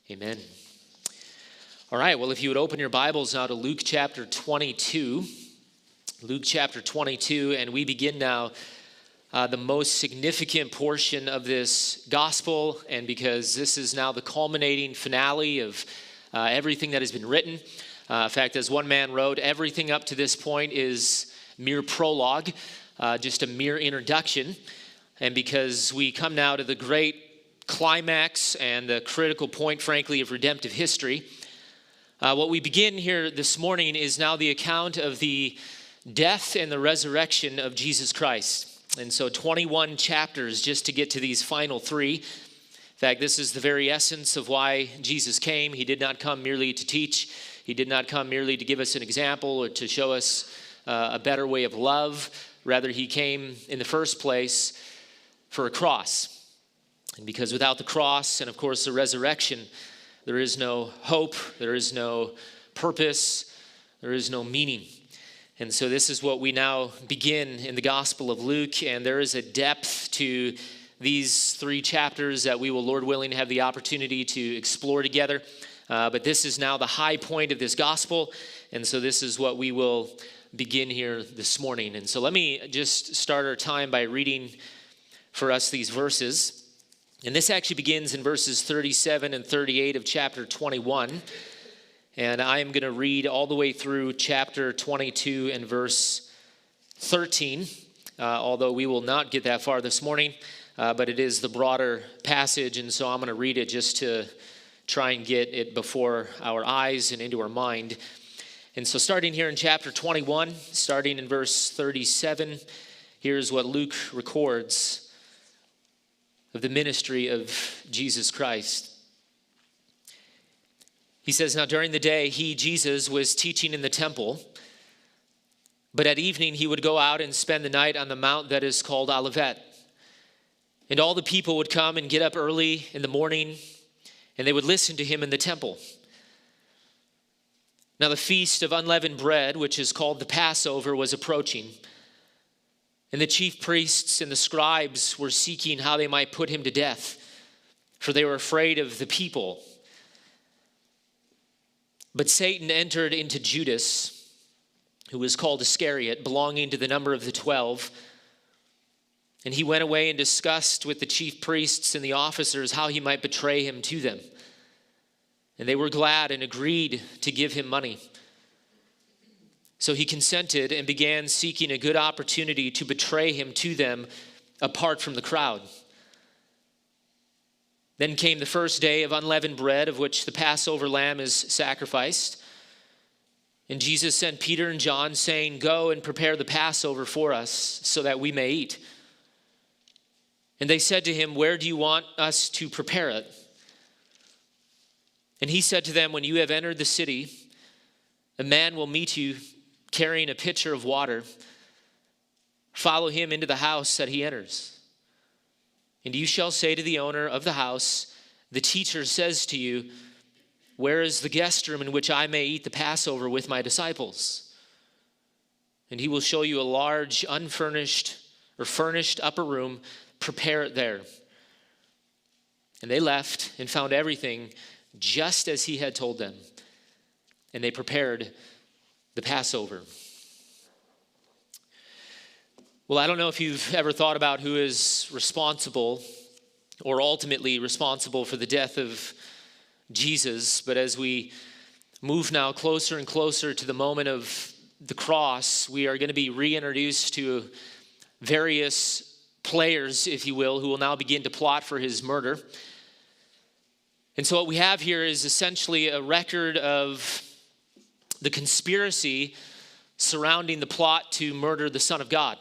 Amen. All right, well, if you would open your Bibles now to Luke chapter 22. Luke chapter 22, and we begin now the most significant portion of this gospel, and because this is now the culminating finale of everything that has been written. In fact, as one man wrote, everything up to this point is mere prologue, just a mere introduction. And because we come now to the great climax and the critical point, frankly, of redemptive history, what we begin here this morning is now the account of the death and the resurrection of Jesus Christ. And so 21 chapters just to get to these final three. In fact, this is the very essence of why Jesus came. He did not come merely to teach. He did not come merely to give us an example or to show us a better way of love. Rather, he came in the first place for a cross. And because without the cross and, of course, the resurrection, there is no hope, there is no purpose, there is no meaning. And so this is what we now begin in the Gospel of Luke, and there is a depth to these three chapters that we will, Lord willing, have the opportunity to explore together. But this is now the high point of this gospel, and so this is what we will begin here this morning. And so let me just start our time by reading for us these verses. And this actually begins in verses 37 and 38 of chapter 21. And I am going to read all the way through chapter 22 and verse 13, although we will not get that far this morning, but it is the broader passage, and so I'm going to read it just to try and get it before our eyes and into our mind. And so starting here in chapter 21, starting in verse 37, here's what Luke records of the ministry of Jesus Christ. He says, "Now during the day, he, Jesus, was teaching in the temple, but at evening he would go out and spend the night on the mount that is called Olivet. And all the people would come and get up early in the morning, and they would listen to him in the temple. Now the feast of unleavened bread, which is called the Passover, was approaching. And the chief priests and the scribes were seeking how they might put him to death, for they were afraid of the people. But Satan entered into Judas, who was called Iscariot, belonging to the number of the 12. And he went away and discussed with the chief priests and the officers how he might betray him to them. And they were glad and agreed to give him money. So he consented and began seeking a good opportunity to betray him to them apart from the crowd. Then came the first day of unleavened bread, of which the Passover lamb is sacrificed. And Jesus sent Peter and John, saying, 'Go and prepare the Passover for us, so that we may eat.' And they said to him, 'Where do you want us to prepare it?' And he said to them, 'When you have entered the city, a man will meet you carrying a pitcher of water. Follow him into the house that he enters. And you shall say to the owner of the house, the teacher says to you, where is the guest room in which I may eat the Passover with my disciples? And he will show you a large, unfurnished or furnished upper room. Prepare it there.' And they left and found everything just as he had told them. And they prepared the Passover." Well, I don't know if you've ever thought about who is responsible or ultimately responsible for the death of Jesus, but as we move now closer and closer to the moment of the cross, we are going to be reintroduced to various players, if you will, who will now begin to plot for his murder. And so what we have here is essentially a record of the conspiracy surrounding the plot to murder the Son of God.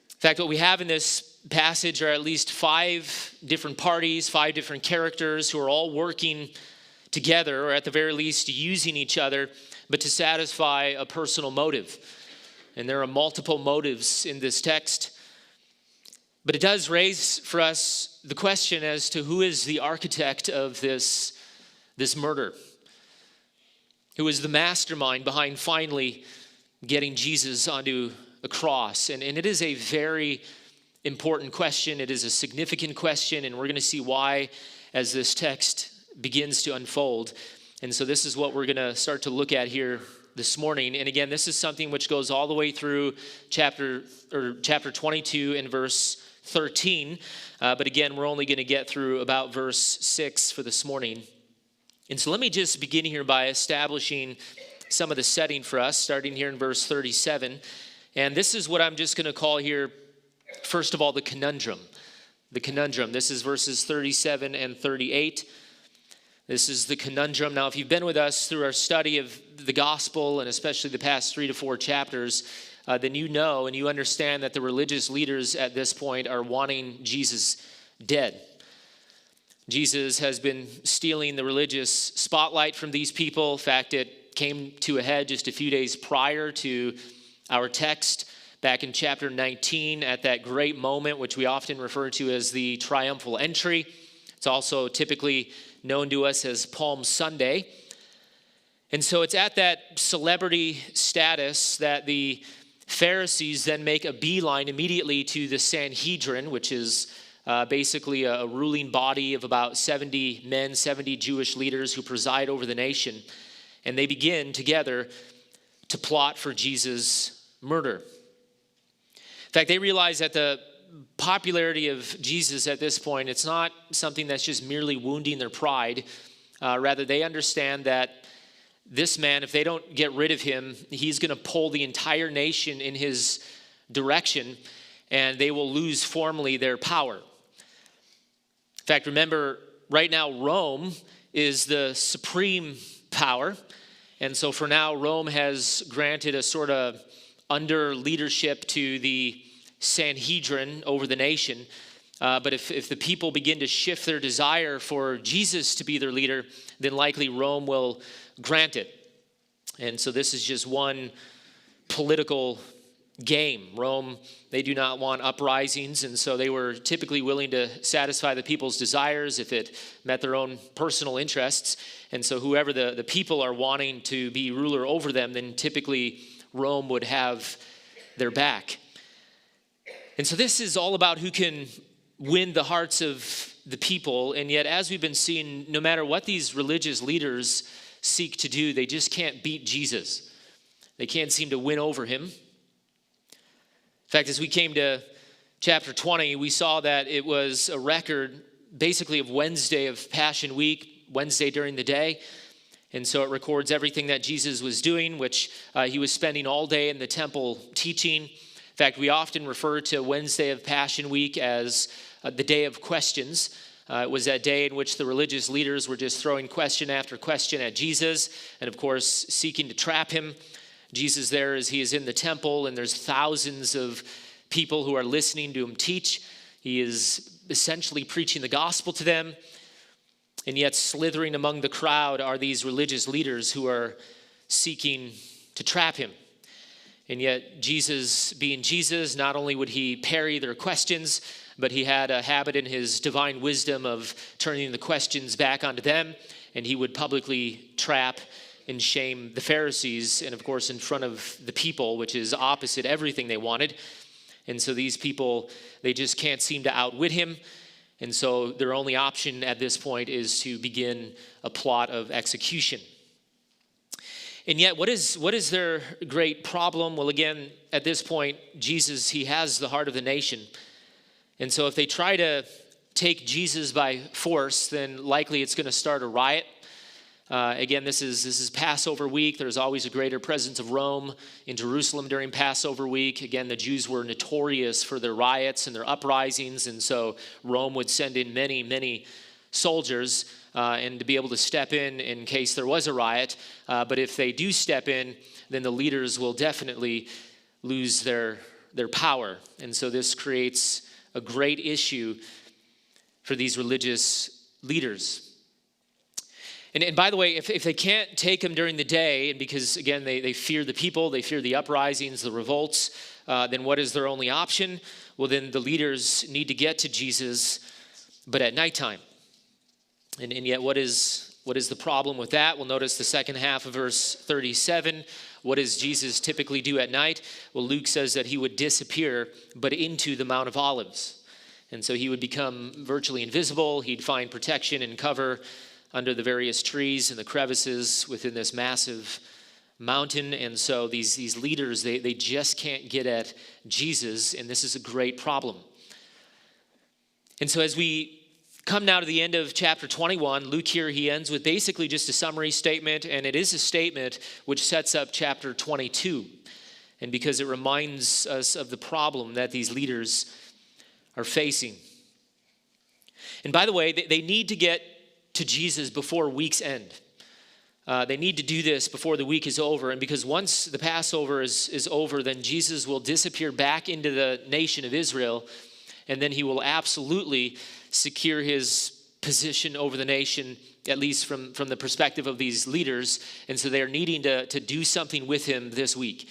In fact, what we have in this passage are at least 5 different parties, 5 different characters who are all working together, or at the very least using each other, but to satisfy a personal motive. And there are multiple motives in this text. But it does raise for us the question as to who is the architect of this murder. Who is the mastermind behind finally getting Jesus onto a cross? And it is a very important question. It is a significant question, and we're going to see why as this text begins to unfold. And so this is what we're going to start to look at here this morning. And again, this is something which goes all the way through chapter 22 and verse 13. But again, we're only going to get through about verse 6 for this morning. And so let me just begin here by establishing some of the setting for us, starting here in verse 37. And this is what I'm just going to call here, first of all, the conundrum. The conundrum. This is verses 37 and 38. This is the conundrum. Now, if you've been with us through our study of the gospel, and especially the past 3 to 4 chapters, then you know and you understand that the religious leaders at this point are wanting Jesus dead. Jesus has been stealing the religious spotlight from these people. In fact, it came to a head just a few days prior to our text back in chapter 19 at that great moment, which we often refer to as the triumphal entry. It's also typically known to us as Palm Sunday. And so it's at that celebrity status that the Pharisees then make a beeline immediately to the Sanhedrin, which is basically a ruling body of about 70 men, 70 Jewish leaders who preside over the nation. And they begin together to plot for Jesus' murder. In fact, they realize that the popularity of Jesus at this point, it's not something that's just merely wounding their pride. Rather, they understand that this man, if they don't get rid of him, he's going to pull the entire nation in his direction, and they will lose formally their power. In fact, remember, right now, Rome is the supreme power. And so for now, Rome has granted a sort of under leadership to the Sanhedrin over the nation. But if the people begin to shift their desire for Jesus to be their leader, then likely Rome will grant it. And so this is just one political game. Rome, they do not want uprisings, and so they were typically willing to satisfy the people's desires if it met their own personal interests. And so whoever the people are wanting to be ruler over them, then typically Rome would have their back. And so this is all about who can win the hearts of the people. And yet, as we've been seeing, no matter what these religious leaders seek to do, they just can't beat Jesus. They can't seem to win over him. In fact, as we came to chapter 20, we saw that it was a record basically of Wednesday of Passion Week, Wednesday during the day. And so it records everything that Jesus was doing, which he was spending all day in the temple teaching. In fact, we often refer to Wednesday of Passion Week as the day of questions. It was that day in which the religious leaders were just throwing question after question at Jesus and, of course, seeking to trap him. Jesus there as he is in the temple, and there's thousands of people who are listening to him teach. He is essentially preaching the gospel to them. And yet slithering among the crowd are these religious leaders who are seeking to trap him. And yet Jesus, being Jesus, not only would he parry their questions, but he had a habit in his divine wisdom of turning the questions back onto them. And he would publicly trap and shame the Pharisees, and of course in front of the people, which is opposite everything they wanted. And so these people, they just can't seem to outwit him. And so their only option at this point is to begin a plot of execution. And yet, what is their great problem? Well, again, at this point, Jesus, he has the heart of the nation. And so if they try to take Jesus by force, then likely it's going to start a riot. Again, this is Passover week. There's always a greater presence of Rome in Jerusalem during Passover week. Again, the Jews were notorious for their riots and their uprisings, and so Rome would send in many, many soldiers and to be able to step in case there was a riot. But if they do step in, then the leaders will definitely lose their power. And so this creates a great issue for these religious leaders. And by the way, if they can't take him during the day, and because, again, they fear the people, they fear the uprisings, the revolts, then what is their only option? Well, then the leaders need to get to Jesus, but at nighttime. And yet, what is the problem with that? Well, notice the second half of verse 37. What does Jesus typically do at night? Well, Luke says that he would disappear, but into the Mount of Olives. And so he would become virtually invisible. He'd find protection and cover under the various trees and the crevices within this massive mountain. And so these leaders, they just can't get at Jesus, and this is a great problem. And so as we come now to the end of chapter 21, Luke here, he ends with basically just a summary statement, and it is a statement which sets up chapter 22. And because it reminds us of the problem that these leaders are facing. And by the way, they need to get to Jesus before week's end. They need to do this before the week is over. And because once the Passover is over, then Jesus will disappear back into the nation of Israel. And then he will absolutely secure his position over the nation, at least from the perspective of these leaders. And so they're needing to do something with him this week.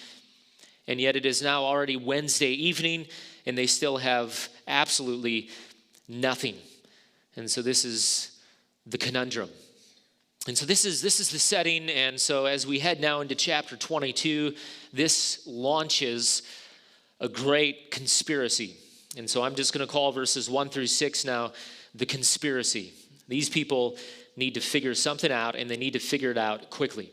And yet it is now already Wednesday evening, and they still have absolutely nothing. And so this is the conundrum. And so this is the setting. And so as we head now into chapter 22, this launches a great conspiracy. And so I'm just going to call verses 1 through 6 now the conspiracy. These people need to figure something out, and they need to figure it out quickly.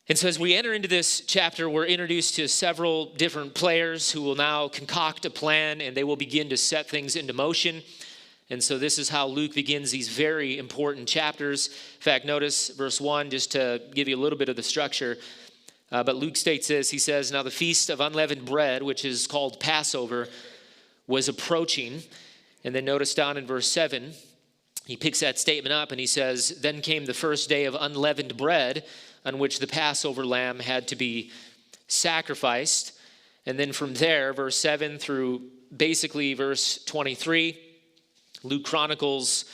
And so as we enter into this chapter, we're introduced to several different players who will now concoct a plan, and they will begin to set things into motion. And so this is how Luke begins these very important chapters. In fact, notice verse 1, just to give you a little bit of the structure. But Luke states this, he says, "Now the feast of unleavened bread, which is called Passover, was approaching." And then notice down in verse 7, he picks that statement up and he says, "Then came the first day of unleavened bread, on which the Passover lamb had to be sacrificed." And then from there, verse 7 through basically verse 23, Luke chronicles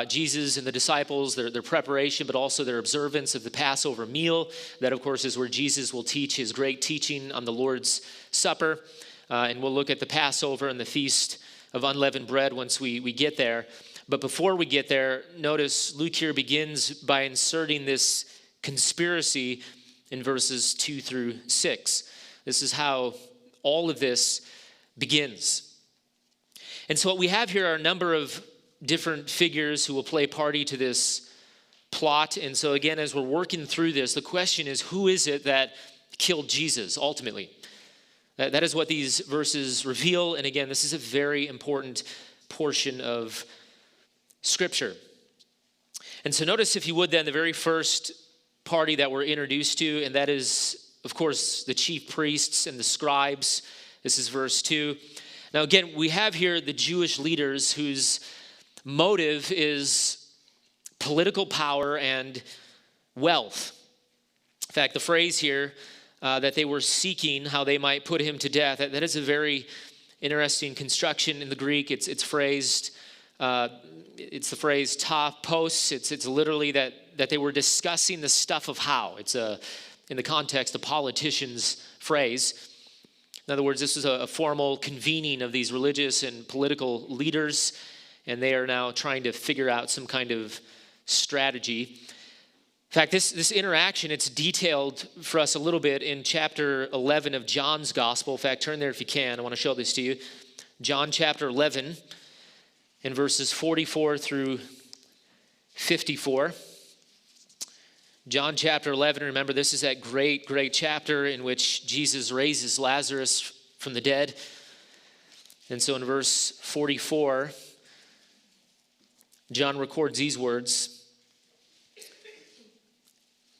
Jesus and the disciples, their preparation, but also their observance of the Passover meal. That, of course, is where Jesus will teach his great teaching on the Lord's Supper. And we'll look at the Passover and the Feast of Unleavened Bread once we get there. But before we get there, notice Luke here begins by inserting this conspiracy in verses 2 through 6. This is how all of this begins. And so what we have here are a number of different figures who will play party to this plot. And so again, as we're working through this, the question is, who is it that killed Jesus ultimately? That is what these verses reveal. And again, this is a very important portion of Scripture. And so notice, if you would then, the very first party that we're introduced to, and that is, of course, the chief priests and the scribes. This is verse 2. Now again, we have here the Jewish leaders whose motive is political power and wealth. In fact, the phrase here that they were seeking how they might put him to death, that is a very interesting construction in the Greek. It's phrased, it's the phrase ta pos. It's literally that they were discussing the stuff of how. It's in the context, a politician's phrase. In other words, this was a formal convening of these religious and political leaders, and they are now trying to figure out some kind of strategy. In fact, this interaction, it's detailed for us a little bit in chapter 11 of John's Gospel. In fact, turn there if you can. I want to show this to you. John chapter 11 in verses 44 through 54. John chapter 11, remember, this is that great chapter in which Jesus raises Lazarus from the dead. And so in verse 44, John records these words.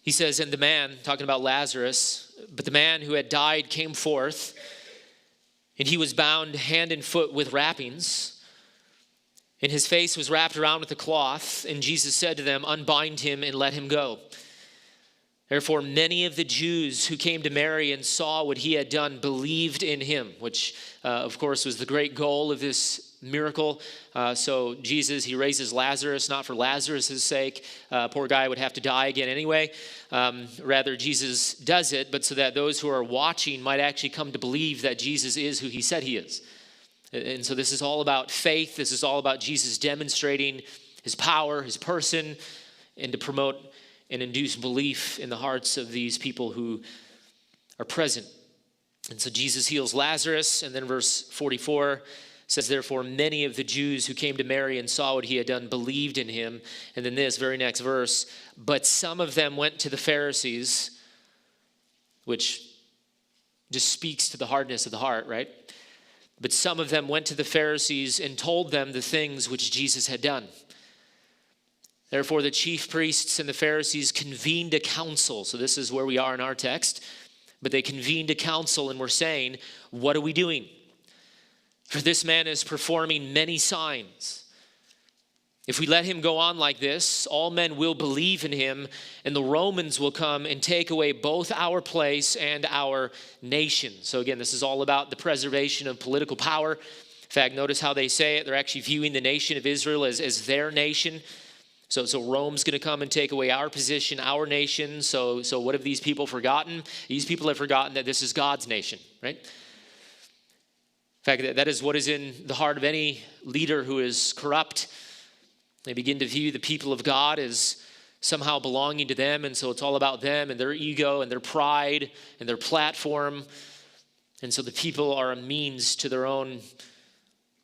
He says, "And the man," talking about Lazarus, "but the man who had died came forth, and he was bound hand and foot with wrappings, and his face was wrapped around with a cloth. And Jesus said to them, 'Unbind him and let him go.' Therefore, many of the Jews who came to Mary and saw what he had done believed in him," which, of course, was the great goal of this miracle. So Jesus, he raises Lazarus, not for Lazarus' sake. Poor guy would have to die again anyway. Rather, Jesus does it, but so that those who are watching might actually come to believe that Jesus is who he said he is. And so this is all about faith. This is all about Jesus demonstrating his power, his person, and to promote and induce belief in the hearts of these people who are present. And so Jesus heals Lazarus, and then verse 44, says, therefore, many of the Jews who came to Mary and saw what he had done believed in him. And then this very next verse, but some of them went to the Pharisees, which just speaks to the hardness of the heart, right? But some of them went to the Pharisees and told them the things which Jesus had done. Therefore, the chief priests and the Pharisees convened a council. So this is where we are in our text. But they convened a council and were saying, what are we doing? For this man is performing many signs. If we let him go on like this, all men will believe in him, and the Romans will come and take away both our place and our nation. So again, this is all about the preservation of political power. In fact, notice how they say it. They're actually viewing the nation of Israel as their nation. So Rome's going to come and take away our position, our nation. So what have these people forgotten? These people have forgotten that this is God's nation, right? In fact, that is what is in the heart of any leader who is corrupt. They begin to view the people of God as somehow belonging to them, and so it's all about them and their ego and their pride and their platform. And so the people are a means to their own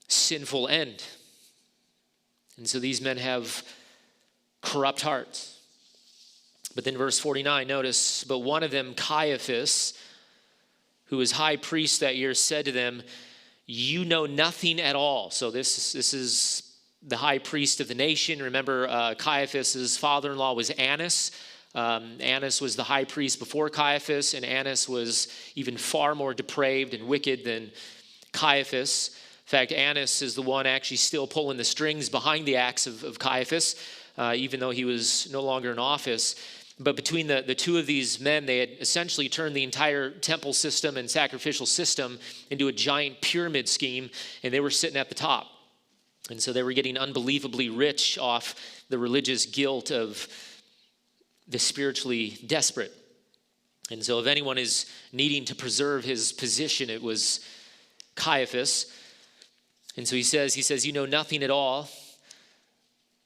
sinful end. And so these men have corrupt hearts. But then verse 49, notice, but one of them, Caiaphas, who was high priest that year, said to them, you know nothing at all. So this is the high priest of the nation. Remember, Caiaphas' father-in-law was Annas. Annas was the high priest before Caiaphas, and Annas was even far more depraved and wicked than Caiaphas. In fact, Annas is the one actually still pulling the strings behind the acts of Caiaphas, even though he was no longer in office. But between the two of these men, they had essentially turned the entire temple system and sacrificial system into a giant pyramid scheme, and they were sitting at the top. And so they were getting unbelievably rich off the religious guilt of the spiritually desperate. And so if anyone is needing to preserve his position, it was Caiaphas. And so he says, you know nothing at all,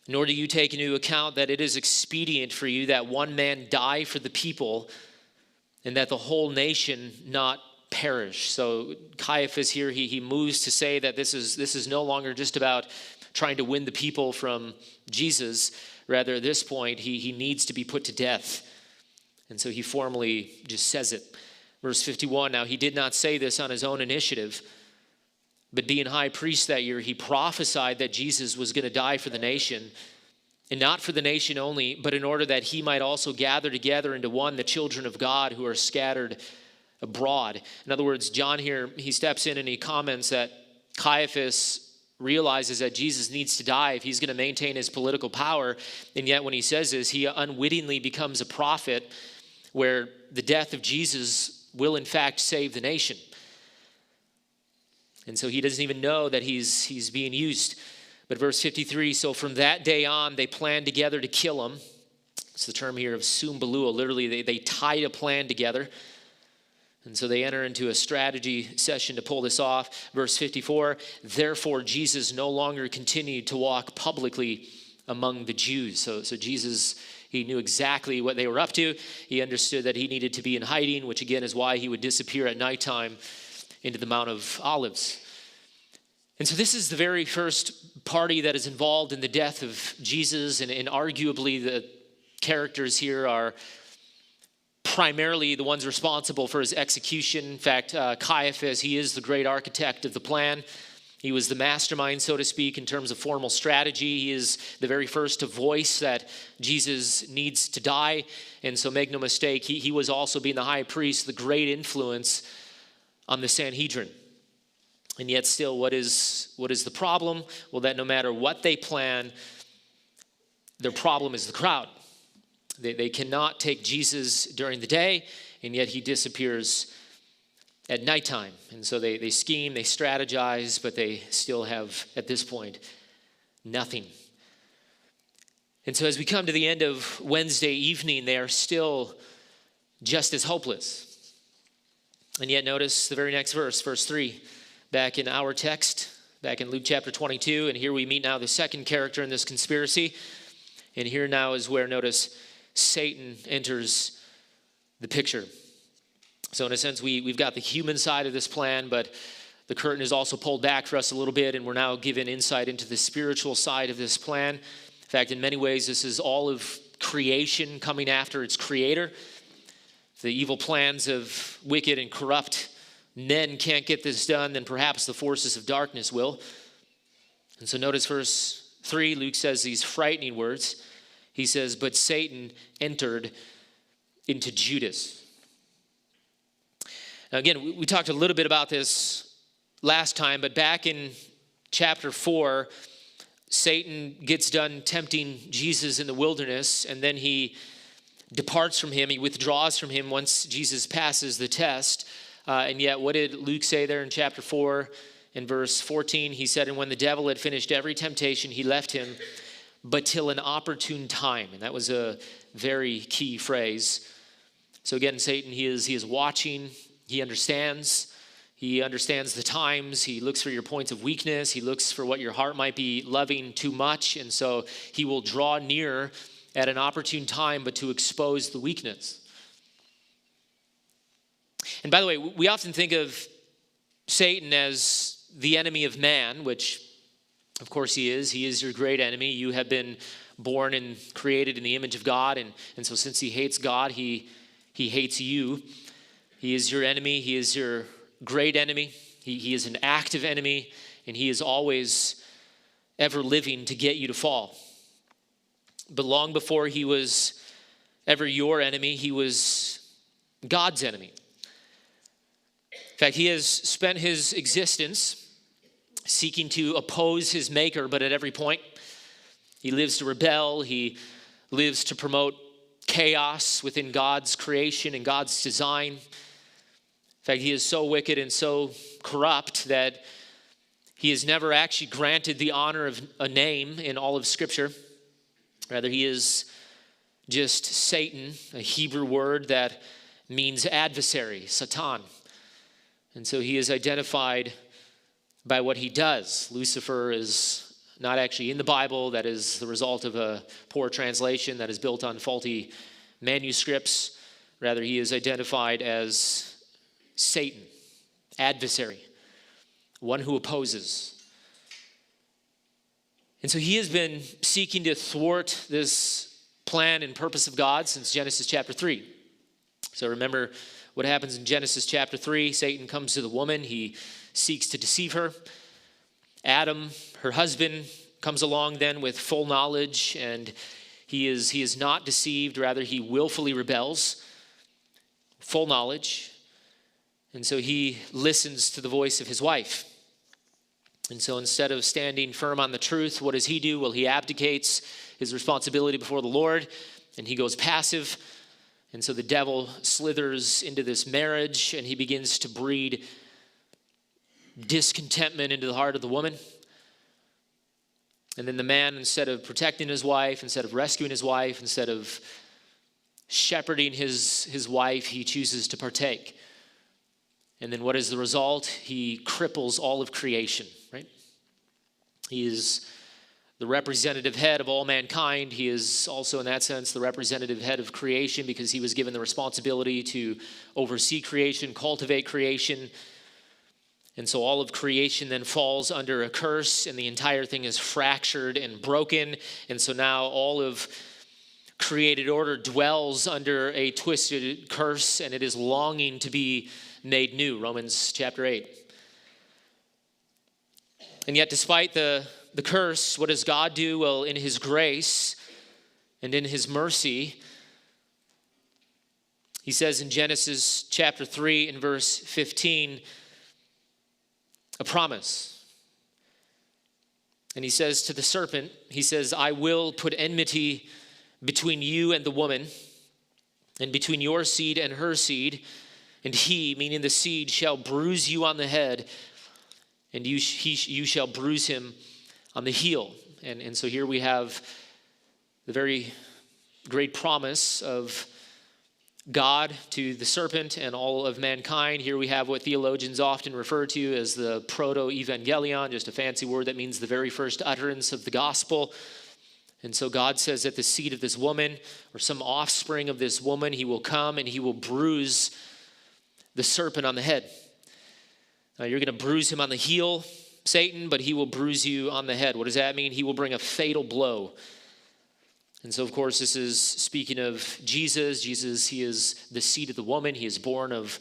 nor do you take into account that it is expedient for you that one man die for the people and that the whole nation not perish. So Caiaphas here, he moves to say that this is no longer just about trying to win the people from Jesus. Rather, at this point, he needs to be put to death. And so he formally just says it. Verse 51, now he did not say this on his own initiative, but being high priest that year, he prophesied that Jesus was going to die for the nation, and not for the nation only, but in order that he might also gather together into one the children of God who are scattered abroad. In other words, John here, he steps in and he comments that Caiaphas realizes that Jesus needs to die if he's going to maintain his political power, and yet when he says this, he unwittingly becomes a prophet where the death of Jesus will in fact save the nation. And so he doesn't even know that he's being used. But verse 53, so from that day on, they planned together to kill him. It's the term here of sumbalua. Literally, they tied a plan together. And so they enter into a strategy session to pull this off. Verse 54, therefore Jesus no longer continued to walk publicly among the Jews. So Jesus, he knew exactly what they were up to. He understood that he needed to be in hiding, which again is why he would disappear at nighttime into the Mount of Olives. And so this is the very first party that is involved in the death of Jesus, and arguably the characters here are primarily the ones responsible for his execution. In fact, Caiaphas, he is the great architect of the plan. He was the mastermind, so to speak, in terms of formal strategy. He is the very first to voice that Jesus needs to die. And so make no mistake, he was also, being the high priest, the great influence on the Sanhedrin. And yet still, what is the problem? Well, that no matter what they plan, their problem is the crowd. They cannot take Jesus during the day, and yet he disappears at nighttime. And so they scheme, they strategize, but they still have, at this point, nothing. And so as we come to the end of Wednesday evening, they are still just as hopeless. And yet notice the very next verse, verse 3, back in our text, back in Luke chapter 22. And here we meet now the second character in this conspiracy. And here now is where, notice, Satan enters the picture. So in a sense, we've got the human side of this plan, but The curtain is also pulled back for us a little bit, and we're now given insight into the spiritual side of this plan. In fact, in many ways, this is all of creation coming after its creator. If the evil plans of wicked and corrupt men can't get this done, then perhaps the forces of darkness will. And so notice verse 3, Luke says these frightening words. He says, "But Satan entered into Judas." Now again, we talked a little bit about this last time, but back in chapter 4, Satan gets done tempting Jesus in the wilderness, and then he departs from him. He withdraws from him once Jesus passes the test. And yet, what did Luke say there in chapter 4 in verse 14? He said, "And when the devil had finished every temptation, he left him, but till an opportune time." And that was a very key phrase. So again, Satan, he is watching. He understands. He understands the times. He looks for your points of weakness. He looks for what your heart might be loving too much. And so he will draw near at an opportune time, but to expose the weakness. And by the way, we often think of Satan as the enemy of man, which of course he is. He is your great enemy. You have been born and created in the image of God. And so since he hates God, he hates you. He is your enemy. He is your great enemy. He is an active enemy, and he is always ever living to get you to fall. But long before he was ever your enemy, he was God's enemy. In fact, he has spent his existence seeking to oppose his maker, but at every point, he lives to rebel. He lives to promote chaos within God's creation and God's design. In fact, he is so wicked and so corrupt that he has never actually granted the honor of a name in all of Scripture. Rather, he is just Satan, a Hebrew word that means adversary, Satan. And so he is identified by what he does. Lucifer is not actually in the Bible. That is the result of a poor translation that is built on faulty manuscripts. Rather, he is identified as Satan, adversary, one who opposes. And so he has been seeking to thwart this plan and purpose of God since Genesis chapter 3. So remember what happens in Genesis chapter 3. Satan comes to the woman. He seeks to deceive her. Adam, her husband, comes along then with full knowledge, and he is not deceived. Rather, he willfully rebels. Full knowledge. And so he listens to the voice of his wife. And so instead of standing firm on the truth, what does he do? Well, he abdicates his responsibility before the Lord, and he goes passive. And so the devil slithers into this marriage, and he begins to breed discontentment into the heart of the woman. And then the man, instead of protecting his wife, instead of rescuing his wife, instead of shepherding his wife, he chooses to partake. And then what is the result? He cripples all of creation, right? He is the representative head of all mankind. He is also, in that sense, the representative head of creation because he was given the responsibility to oversee creation, cultivate creation. And so all of creation then falls under a curse, and the entire thing is fractured and broken. And so now all of created order dwells under a twisted curse, and it is longing to be made new, Romans chapter 8. And yet despite the curse, what does God do? Well, in his grace and in his mercy, he says in Genesis chapter 3 and verse 15, a promise. And he says to the serpent, he says, "I will put enmity between you and the woman, and between your seed and her seed, and he," meaning the seed, "shall bruise you on the head, and you shall bruise him on the heel." And so here we have the very great promise of God to the serpent and all of mankind. Here we have what theologians often refer to as the proto-evangelion, just a fancy word that means the very first utterance of the gospel. And so God says that the seed of this woman, or some offspring of this woman, he will come and he will bruise the serpent on the head. You're going to bruise him on the heel, Satan, but he will bruise you on the head. What does that mean? He will bring a fatal blow. And so, of course, this is speaking of Jesus. Jesus, he is the seed of the woman. He is born of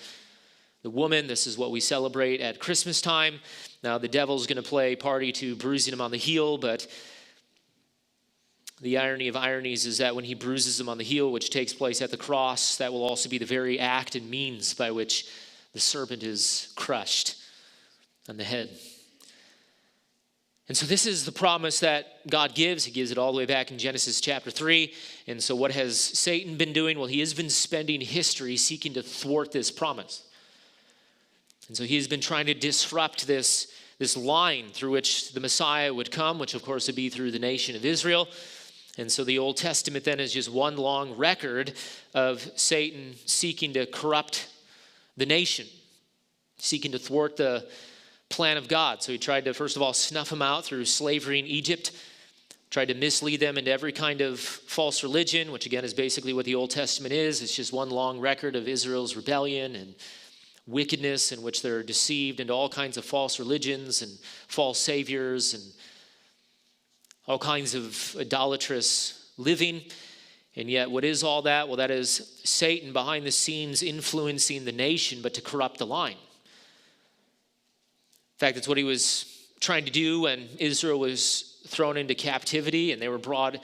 the woman. This is what we celebrate at Christmas time. Now, the devil's going to play party to bruising him on the heel, but the irony of ironies is that when he bruises him on the heel, which takes place at the cross, that will also be the very act and means by which the serpent is crushed on the head. And so this is the promise that God gives. He gives it all the way back in Genesis chapter 3. And so what has Satan been doing? Well, he has been spending history seeking to thwart this promise. And so he has been trying to disrupt this line through which the Messiah would come, which of course would be through the nation of Israel. And so the Old Testament then is just one long record of Satan seeking to corrupt the nation, seeking to thwart the plan of God. So he tried to, first of all, snuff them out through slavery in Egypt, tried to mislead them into every kind of false religion, which again is basically what the Old Testament is. It's just one long record of Israel's rebellion and wickedness in which they're deceived into all kinds of false religions and false saviors and all kinds of idolatrous living. And yet, what is all that? Well, that is Satan behind the scenes influencing the nation, but to corrupt the line. In fact, it's what he was trying to do when Israel was thrown into captivity and they were brought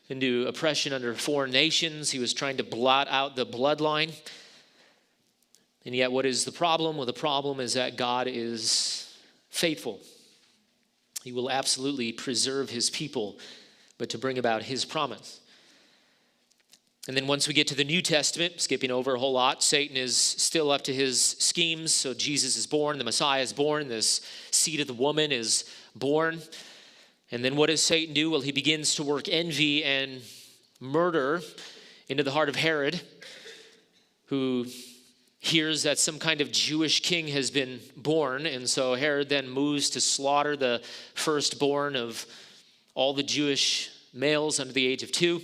into oppression under foreign nations. He was trying to blot out the bloodline. And yet, what is the problem? Well, the problem is that God is faithful. He will absolutely preserve his people, but to bring about his promise. And then once we get to the New Testament, skipping over a whole lot, Satan is still up to his schemes. So Jesus is born, the Messiah is born, this seed of the woman is born. And then what does Satan do? Well, he begins to work envy and murder into the heart of Herod, who hears that some kind of Jewish king has been born. And so Herod then moves to slaughter the firstborn of all the Jewish males under the age of 2.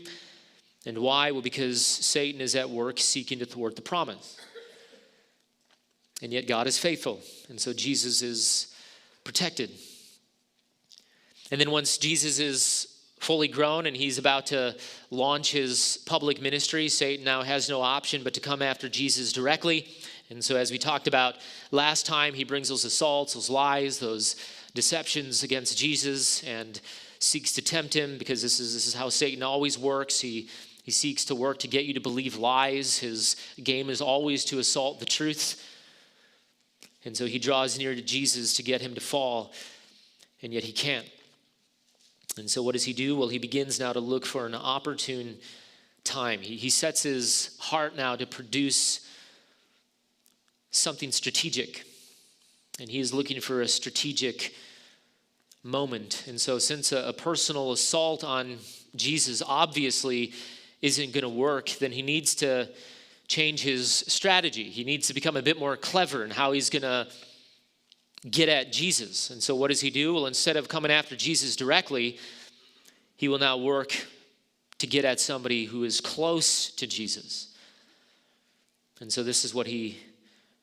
And why? Well, because Satan is at work seeking to thwart the promise. And yet God is faithful. And so Jesus is protected. And then once Jesus is fully grown and he's about to launch his public ministry, Satan now has no option but to come after Jesus directly. And so as we talked about last time, he brings those assaults, those lies, those deceptions against Jesus and seeks to tempt him, because this is how Satan always works. He seeks to work to get you to believe lies. His game is always to assault the truth. And so he draws near to Jesus to get him to fall, and yet he can't. And so what does he do? Well, he begins now to look for an opportune time. He sets his heart now to produce something strategic. And he is looking for a strategic moment. And so since a personal assault on Jesus obviously isn't going to work, then he needs to change his strategy. He needs to become a bit more clever in how he's going to get at Jesus. And so what does he do? Well, instead of coming after Jesus directly, he will now work to get at somebody who is close to Jesus. And so this is what he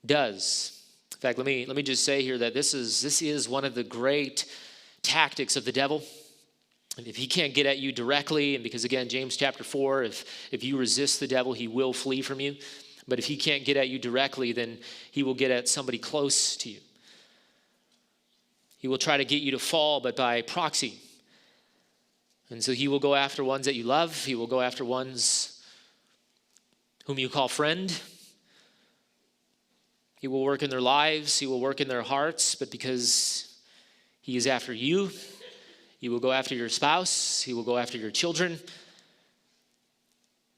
does. In fact, let me just say here that this is one of the great tactics of the devil. And if he can't get at you directly, and because again, James chapter 4, if you resist the devil, he will flee from you. But if he can't get at you directly, then he will get at somebody close to you. He will try to get you to fall, but by proxy. And so he will go after ones that you love. He will go after ones whom you call friend. He will work in their lives. He will work in their hearts. But because he is after you, he will go after your spouse. He will go after your children.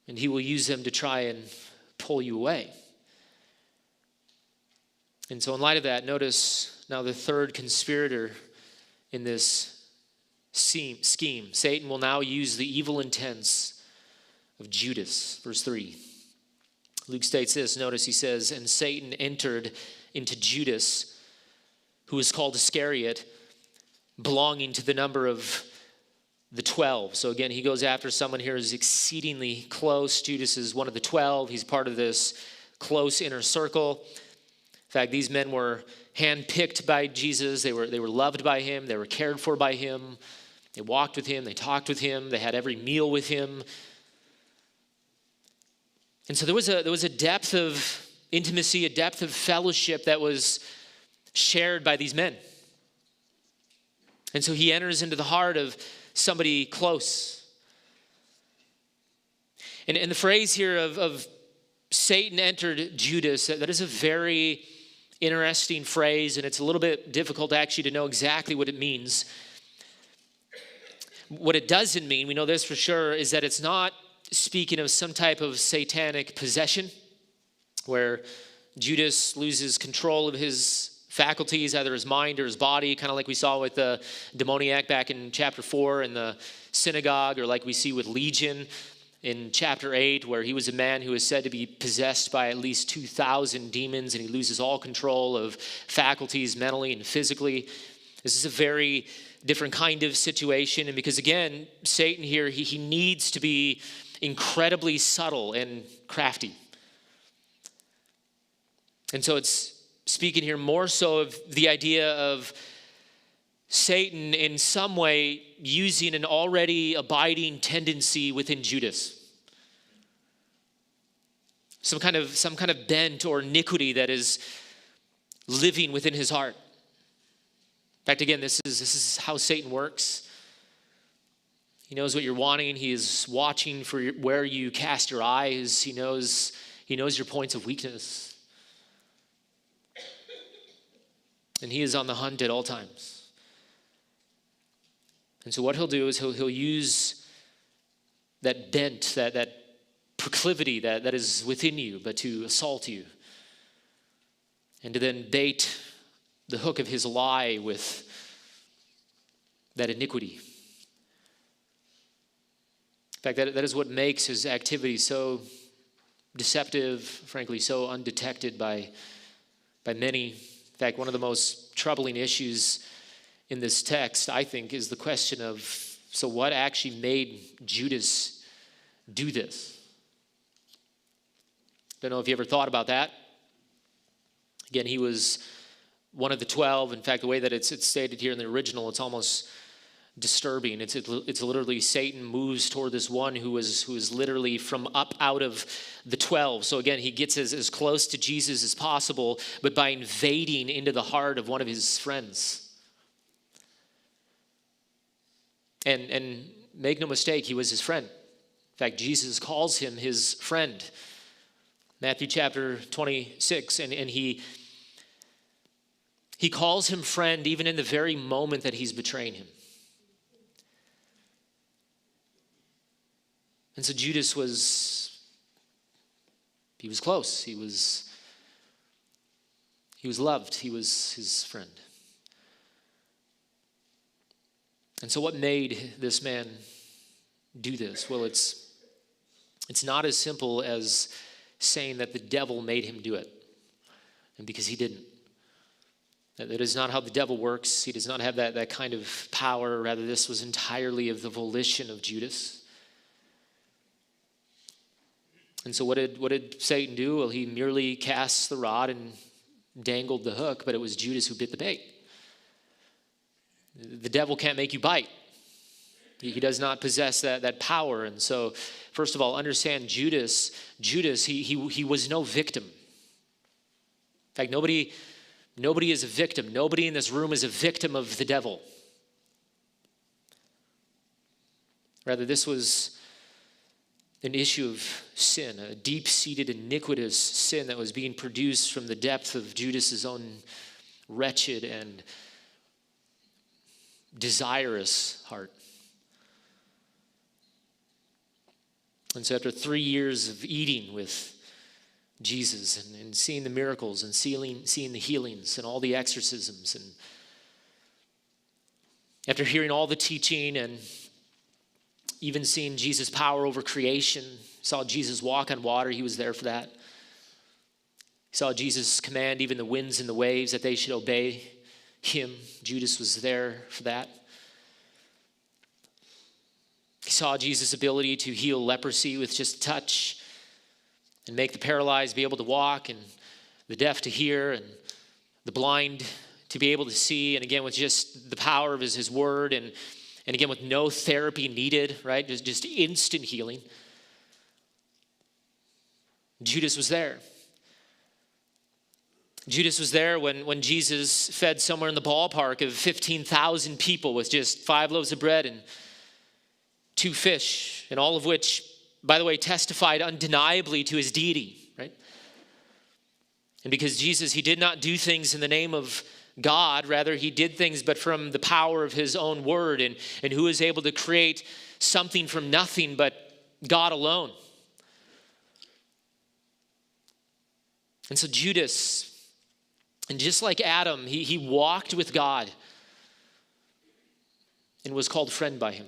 And he will use them to try and pull you away. And so in light of that, notice now the third conspirator in this scheme. Satan will now use the evil intents of Judas. Verse 3. Luke states this. Notice he says, and Satan entered into Judas, who is called Iscariot, belonging to the number of the 12. So again, he goes after someone here who's exceedingly close. Judas is one of the 12. He's part of this close inner circle. In fact, these men were handpicked by Jesus. They were loved by him. They were cared for by him. They walked with him. They talked with him. They had every meal with him. And so there was a depth of intimacy, a depth of fellowship that was shared by these men. And so he enters into the heart of somebody close. And the phrase here of Satan entered Judas, that is a very interesting phrase, and it's a little bit difficult actually to know exactly what it means. What it doesn't mean, we know this for sure, is that it's not speaking of some type of satanic possession where Judas loses control of his faculties, either his mind or his body, kind of like we saw with the demoniac back in chapter 4 in the synagogue, or like we see with Legion in chapter 8, where he was a man who is said to be possessed by at least 2,000 demons, and he loses all control of faculties mentally and physically. This is a very different kind of situation, and because again, Satan here, he needs to be incredibly subtle and crafty. And so it's speaking here more so of the idea of Satan in some way using an already abiding tendency within Judas. Some kind of bent or iniquity that is living within his heart. In fact, again, this is how Satan works. He knows what you're wanting. He is watching for where you cast your eyes. He knows your points of weakness. And he is on the hunt at all times. And so what he'll do is he'll use that bent, that proclivity that is within you, but to assault you. And to then bait the hook of his lie with that iniquity. In fact, that is what makes his activity so deceptive, frankly, so undetected by many. In fact, one of the most troubling issues in this text, I think, is the question of, so what actually made Judas do this? Don't know if you ever thought about that. Again, he was one of the 12. In fact, the way that it's stated here in the original, it's almost disturbing. It's literally Satan moves toward this one who is literally from up out of the 12. So again, he gets as close to Jesus as possible, but by invading into the heart of one of his friends. And make no mistake, he was his friend. In fact, Jesus calls him his friend. Matthew chapter 26, and he calls him friend even in the very moment that he's betraying him. And so Judas was close. He was loved. He was his friend. And so what made this man do this? Well, it's not as simple as saying that the devil made him do it. And because he didn't. That is not how the devil works. He does not have that kind of power. Rather, this was entirely of the volition of Judas. And so what did Satan do? Well, he merely cast the rod and dangled the hook, but it was Judas who bit the bait. The devil can't make you bite. He does not possess that power. And so, first of all, understand Judas, he was no victim. In fact, nobody is a victim. Nobody in this room is a victim of the devil. Rather, this was an issue of sin, a deep-seated iniquitous sin that was being produced from the depth of Judas's own wretched and desirous heart. And so after 3 years of eating with Jesus and seeing the miracles and seeing the healings and all the exorcisms, and after hearing all the teaching and even seeing Jesus' power over creation, saw Jesus walk on water, he was there for that. He saw Jesus command even the winds and the waves that they should obey him. Judas was there for that. He saw Jesus' ability to heal leprosy with just touch and make the paralyzed be able to walk and the deaf to hear. And the blind to be able to see, and again, with just the power of his word, and again, with no therapy needed, right? Just instant healing. Judas was there. Judas was there when Jesus fed somewhere in the ballpark of 15,000 people with just 5 loaves of bread and 2 fish, and all of which, by the way, testified undeniably to his deity, right? And because Jesus, he did not do things in the name of God, rather he did things but from the power of his own word, and who is able to create something from nothing but God alone. And so Judas, and just like Adam, he walked with God and was called friend by him.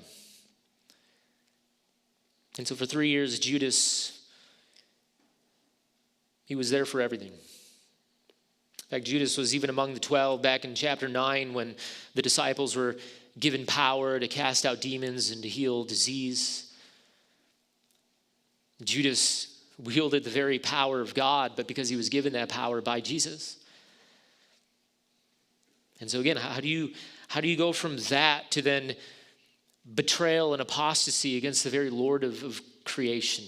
And so for 3 years, Judas, he was there for everything. In fact, Judas was even among the 12 back in chapter 9 when the disciples were given power to cast out demons and to heal disease. Judas wielded the very power of God, but because he was given that power by Jesus. And so again, how do you go from that to then betrayal and apostasy against the very Lord of creation?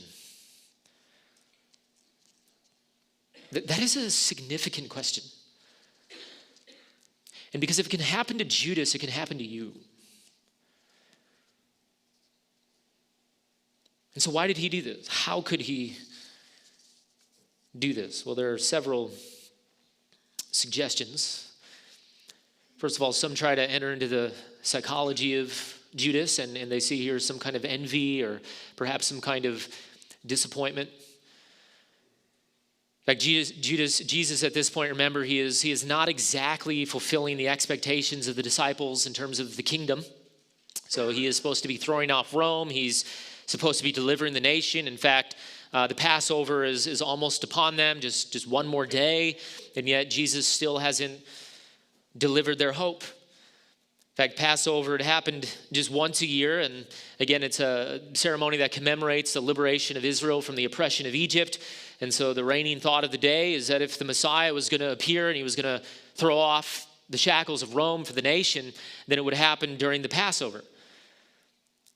That is a significant question. And because if it can happen to Judas, it can happen to you. And so why did he do this? How could he do this? Well, there are several suggestions. First of all, some try to enter into the psychology of Judas, and they see here some kind of envy or perhaps some kind of disappointment. In fact, Jesus at this point, remember, he is not exactly fulfilling the expectations of the disciples in terms of the kingdom. So he is supposed to be throwing off Rome. He's supposed to be delivering the nation. In fact, the Passover is almost upon them, just one more day, and yet Jesus still hasn't delivered their hope. In fact, Passover, it happened just once a year, and again, it's a ceremony that commemorates the liberation of Israel from the oppression of Egypt. And so the reigning thought of the day is that if the Messiah was going to appear and he was going to throw off the shackles of Rome for the nation, then it would happen during the Passover.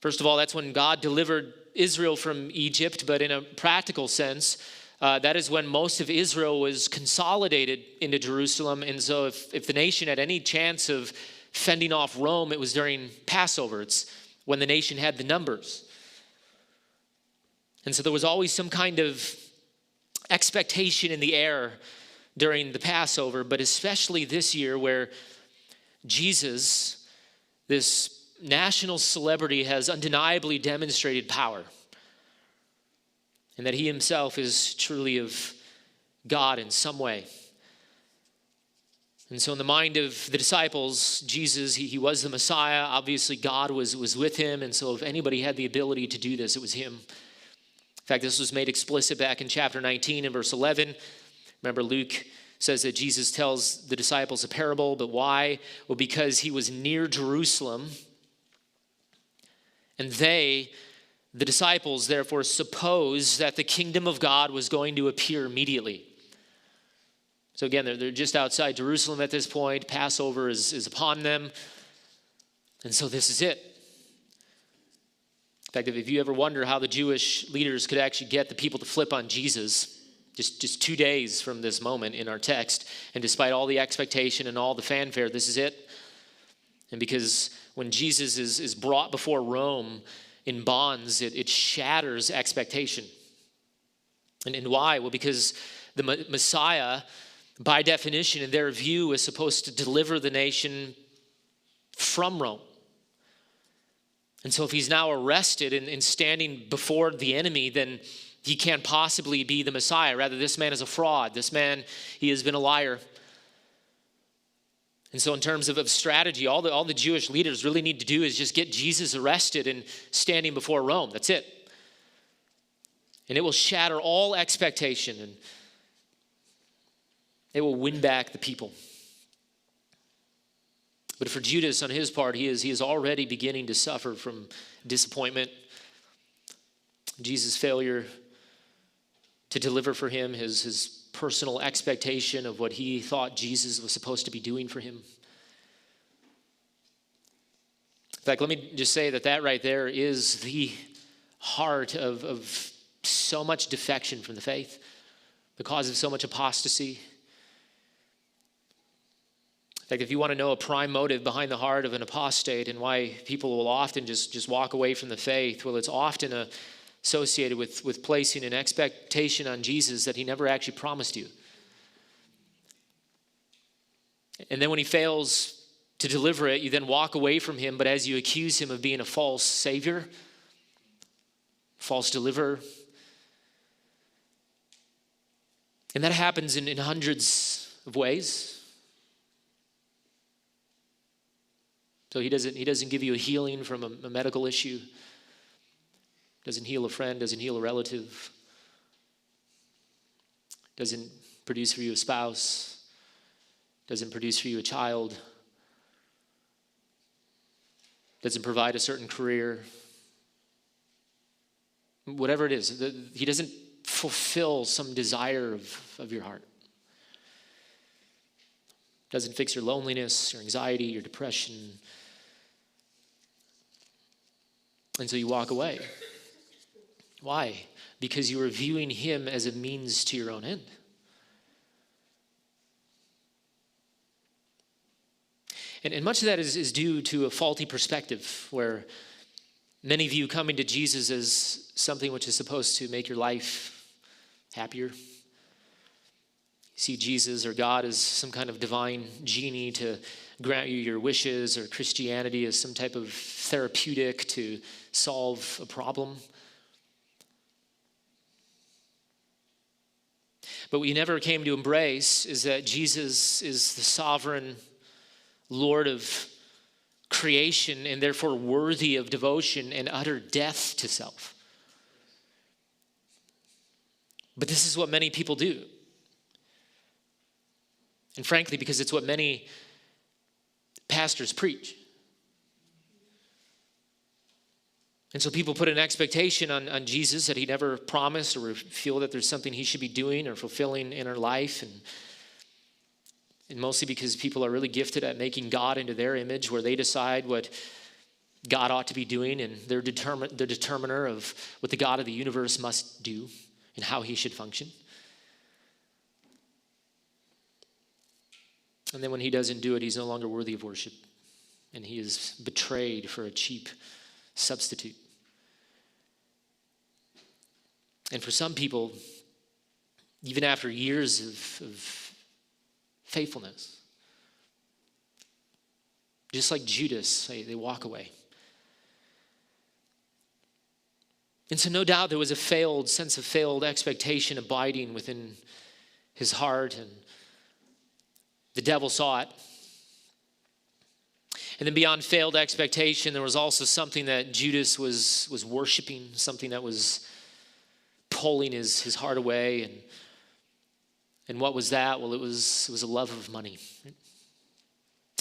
First of all, that's when God delivered Israel from Egypt, but in a practical sense, that is when most of Israel was consolidated into Jerusalem. And so if the nation had any chance of fending off Rome, it was during Passover. It's when the nation had the numbers. And so there was always some kind of expectation in the air during the Passover, but especially this year where Jesus, this national celebrity, has undeniably demonstrated power, and that he himself is truly of God in some way. And so in the mind of the disciples, Jesus, he was the Messiah. Obviously, God was with him, and so if anybody had the ability to do this, it was him. In fact, this was made explicit back in chapter 19 and verse 11. Remember, Luke says that Jesus tells the disciples a parable, but why? Well, because he was near Jerusalem, and they, the disciples, therefore supposed that the kingdom of God was going to appear immediately. So again, they're just outside Jerusalem at this point. Passover is upon them. And so this is it. In fact, if you ever wonder how the Jewish leaders could actually get the people to flip on Jesus, just 2 days from this moment in our text, and despite all the expectation and all the fanfare, this is it. And because when Jesus is brought before Rome in bonds, it shatters expectation. And why? Well, because the Messiah, by definition, in their view, is supposed to deliver the nation from Rome. And so if he's now arrested and standing before the enemy, then he can't possibly be the Messiah. Rather, this man is a fraud. This man, he has been a liar. And so in terms of strategy, all the Jewish leaders really need to do is just get Jesus arrested and standing before Rome. That's it. And it will shatter all expectation, and it will win back the people. But for Judas, on his part, he is already beginning to suffer from disappointment. Jesus' failure to deliver for him, his personal expectation of what he thought Jesus was supposed to be doing for him. In fact, let me just say that right there is the heart of so much defection from the faith, the cause of so much apostasy. In fact, if you want to know a prime motive behind the heart of an apostate and why people will often just walk away from the faith, well, it's often associated with placing an expectation on Jesus that he never actually promised you. And then when he fails to deliver it, you then walk away from him, but as you accuse him of being a false savior, false deliverer. And that happens in hundreds of ways. So he doesn't give you a healing from a medical issue. Doesn't heal a friend, doesn't heal a relative. Doesn't produce for you a spouse. Doesn't produce for you a child. Doesn't provide a certain career. Whatever it is, he doesn't fulfill some desire of your heart. Doesn't fix your loneliness, your anxiety, your depression. And so you walk away. Why? Because you are viewing him as a means to your own end. And much of that is due to a faulty perspective where many view coming to Jesus as something which is supposed to make your life happier. You see Jesus or God as some kind of divine genie to grant you your wishes, or Christianity as some type of therapeutic to solve a problem. But what you never came to embrace is that Jesus is the sovereign Lord of creation and therefore worthy of devotion and utter death to self. But this is what many people do. And frankly, because it's what many pastors preach. And so people put an expectation on Jesus that he never promised, or feel that there's something he should be doing or fulfilling in our life. And mostly because people are really gifted at making God into their image, where they decide what God ought to be doing, and they're the determiner of what the God of the universe must do and how he should function. And then when he doesn't do it, he's no longer worthy of worship. And he is betrayed for a cheap substitute. And for some people, even after years of faithfulness, just like Judas, they walk away. And so no doubt there was a sense of failed expectation abiding within his heart, and the devil saw it. And then beyond failed expectation, there was also something that Judas was worshiping, something that was pulling his heart away. And what was that? Well, it was a love of money. In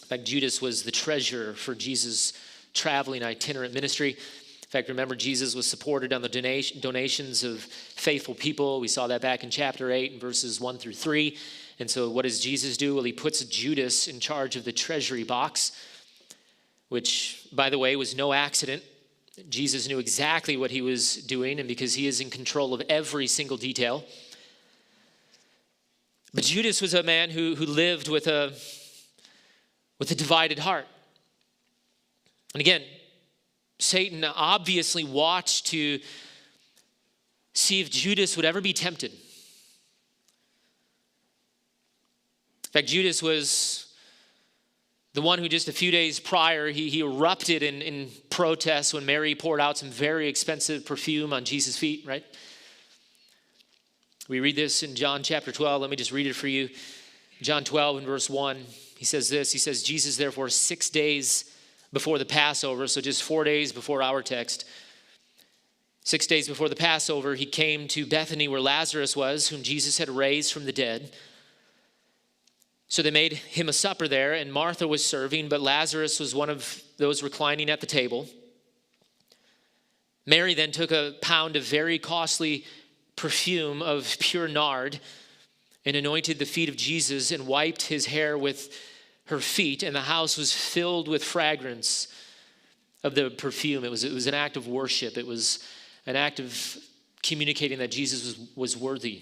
fact, Judas was the treasurer for Jesus' traveling itinerant ministry. In fact, remember, Jesus was supported on the donations of faithful people. We saw that back in chapter 8 and verses 1 through 3. And so what does Jesus do? Well, he puts Judas in charge of the treasury box, which, by the way, was no accident. Jesus knew exactly what he was doing, and because he is in control of every single detail. But Judas was a man who lived with a divided heart. And again, Satan obviously watched to see if Judas would ever be tempted. In fact, Judas was the one who just a few days prior, he erupted in protest when Mary poured out some very expensive perfume on Jesus' feet, right? We read this in John chapter 12. Let me just read it for you. John 12 and verse 1, he says this. He says, Jesus, therefore, 6 days before the Passover, so just 4 days before our text, 6 days before the Passover, he came to Bethany where Lazarus was, whom Jesus had raised from the dead. So they made him a supper there, and Martha was serving, but Lazarus was one of those reclining at the table. Mary then took a pound of very costly perfume of pure nard and anointed the feet of Jesus and wiped his hair with her feet, and the house was filled with fragrance of the perfume. It was an act of worship. It was an act of communicating that Jesus was worthy.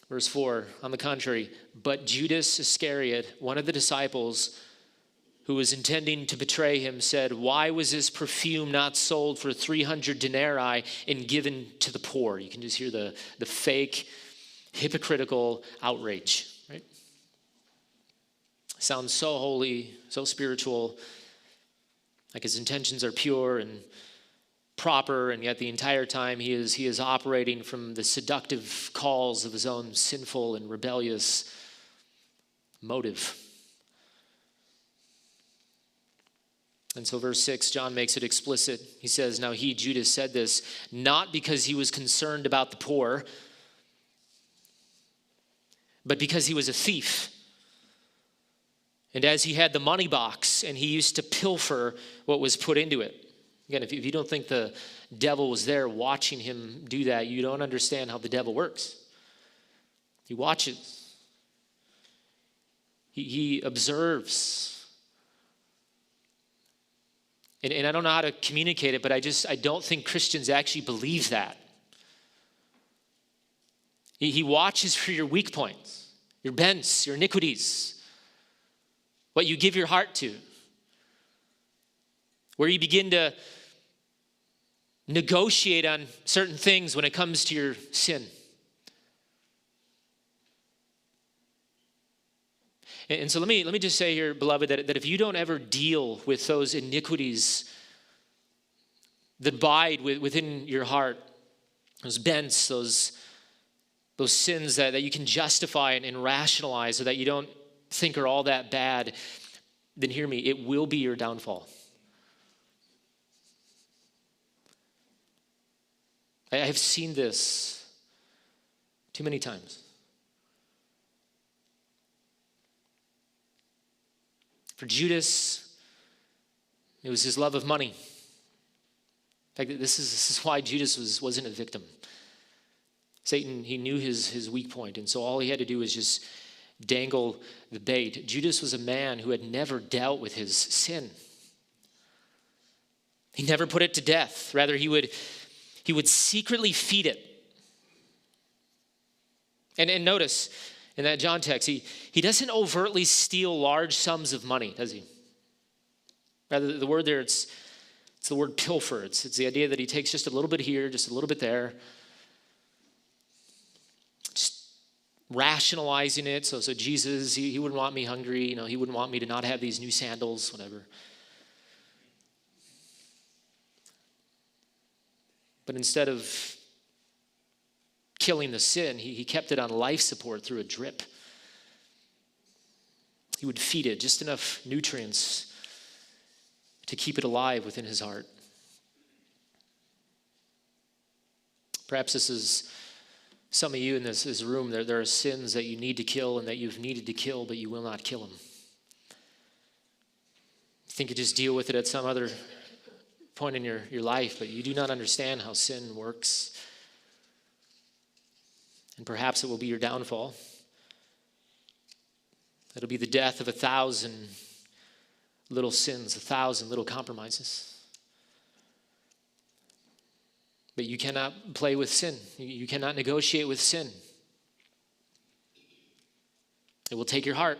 Verse 4, on the contrary, but Judas Iscariot, one of the disciples who was intending to betray him, said, why was this perfume not sold for 300 denarii and given to the poor? You can just hear the fake, hypocritical outrage, right? Sounds so holy, so spiritual, like his intentions are pure and proper, and yet the entire time he is operating from the seductive calls of his own sinful and rebellious motive. And so verse 6, John makes it explicit. He says, now he, Judas, said this not because he was concerned about the poor, but because he was a thief. And as he had the money box, and he used to pilfer what was put into it. Again, if you don't think the devil was there watching him do that, you don't understand how the devil works. He watches. He observes. And I don't know how to communicate it, but I don't think Christians actually believe that. He watches for your weak points, your bents, your iniquities, what you give your heart to, where you begin to negotiate on certain things when it comes to your sin. And so let me just say here, beloved, that if you don't ever deal with those iniquities that abide within your heart, those bents, those sins that you can justify and rationalize, or that you don't think are all that bad, then hear me, it will be your downfall. I have seen this too many times. For Judas, it was his love of money. In fact, this is why Judas wasn't a victim. Satan, he knew his weak point, and so all he had to do was just dangle the bait. Judas was a man who had never dealt with his sin. He never put it to death. Rather, he would secretly feed it. And notice, in that John text, he doesn't overtly steal large sums of money, does he? Rather, the word there, it's the word pilfer. It's the idea that he takes just a little bit here, just a little bit there, just rationalizing it. So Jesus, he wouldn't want me hungry. He wouldn't want me to not have these new sandals, whatever. But instead of killing the sin, he kept it on life support through a drip. He would feed it just enough nutrients to keep it alive within his heart. Perhaps this is some of you in this room. There are sins that you need to kill and that you've needed to kill, but you will not kill them. You think you just deal with it at some other point in your life, but you do not understand how sin works. And perhaps it will be your downfall. It'll be the death of 1,000 little sins, 1,000 little compromises. But you cannot play with sin. You cannot negotiate with sin. It will take your heart.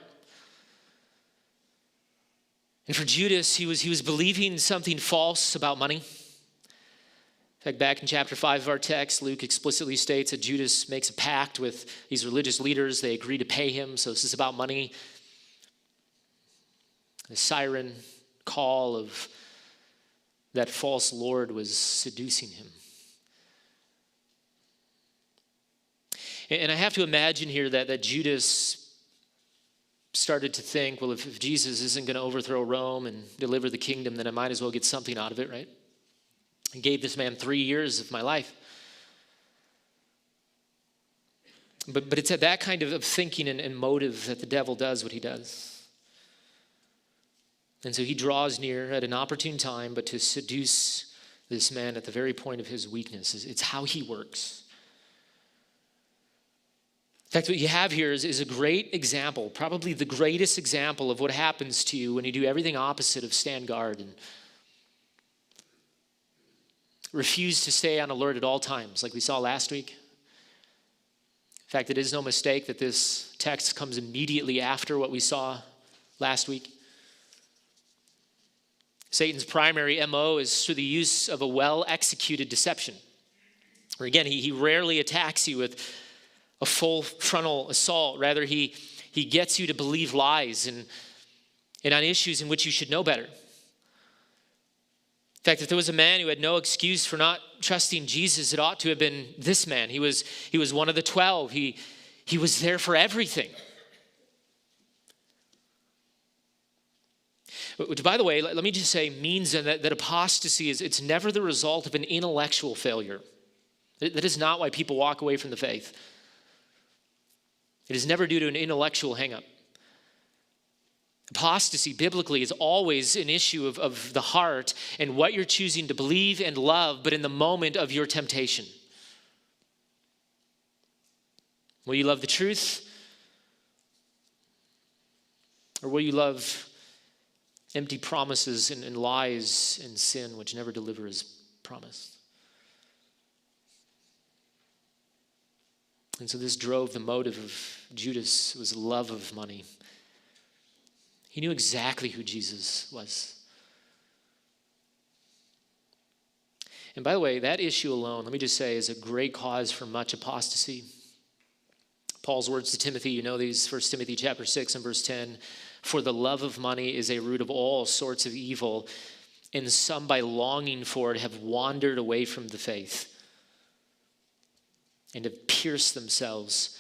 And for Judas, he was believing something false about money. In fact, back in chapter 5 of our text, Luke explicitly states that Judas makes a pact with these religious leaders. They agree to pay him, so this is about money. The siren call of that false lord was seducing him. And I have to imagine here that Judas started to think, well, if Jesus isn't going to overthrow Rome and deliver the kingdom, then I might as well get something out of it, right? I gave this man 3 years of my life. But it's at that kind of thinking and motive that the devil does what he does. And so he draws near at an opportune time, but to seduce this man at the very point of his weakness. It's how he works. In fact, what you have here is a great example, probably the greatest example of what happens to you when you do everything opposite of stand guard and refuse to stay on alert at all times, like we saw last week. In fact, it is no mistake that this text comes immediately after what we saw last week. Satan's primary MO is through the use of a well-executed deception. Or again, he rarely attacks you with a full frontal assault. Rather, he gets you to believe lies and on issues in which you should know better. In fact, if there was a man who had no excuse for not trusting Jesus, it ought to have been this man. He was one of the 12. He was there for everything. Which, by the way, let me just say, means that apostasy it's never the result of an intellectual failure. That is not why people walk away from the faith. It is never due to an intellectual hang-up. Apostasy, biblically, is always an issue of the heart and what you're choosing to believe and love, but in the moment of your temptation. Will you love the truth? Or will you love empty promises and lies and sin which never deliver as promised? And so this drove the motive of Judas. It was love of money. He knew exactly who Jesus was. And by the way, that issue alone, let me just say, is a great cause for much apostasy. Paul's words to Timothy, you know these, 1 Timothy chapter 6 and verse 10, "For the love of money is a root of all sorts of evil, and some by longing for it have wandered away from the faith and have pierced themselves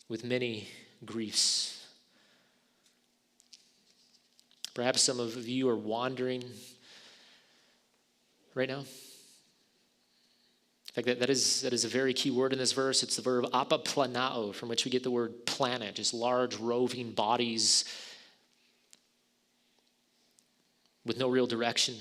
with many griefs." Perhaps some of you are wandering right now. In fact, that is a very key word in this verse. It's the verb apoplanao, from which we get the word planet, just large roving bodies with no real direction.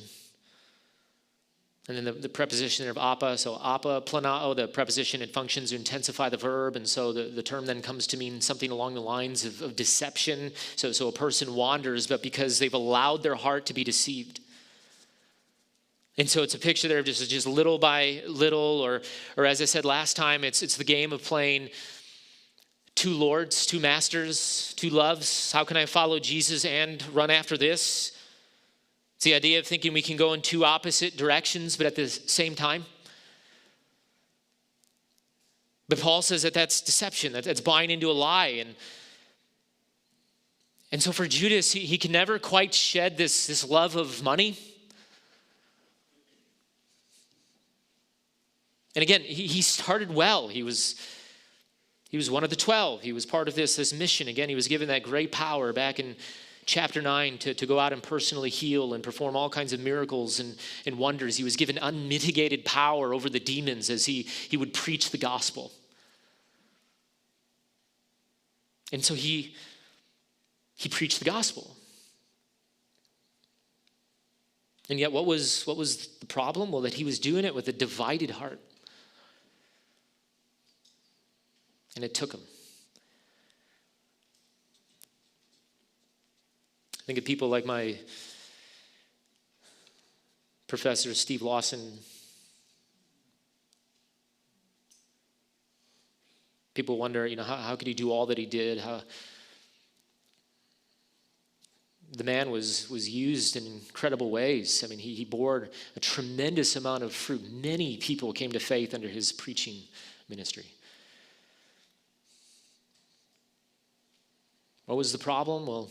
And then the preposition there of apa, so apoplanao, the preposition, it functions to intensify the verb, and so the term then comes to mean something along the lines of deception. So a person wanders, but because they've allowed their heart to be deceived. And so it's a picture there of just little by little, or as I said last time, it's the game of playing two lords, two masters, two loves. How can I follow Jesus and run after this? It's the idea of thinking we can go in two opposite directions, but at the same time. But Paul says that's deception, that's buying into a lie. And so for Judas, he can never quite shed this love of money. And again, he started well. He was one of the 12. He was part of this mission. Again, he was given that great power back in chapter 9 to go out and personally heal and perform all kinds of miracles and wonders. He was given unmitigated power over the demons as he would preach the gospel. And so he preached the gospel. And yet what was the problem? Well, that he was doing it with a divided heart. And it took him. Think of people like my professor, Steve Lawson. People wonder, how could he do all that he did? How the man was used in incredible ways. I mean, he bore a tremendous amount of fruit. Many people came to faith under his preaching ministry. What was the problem? Well,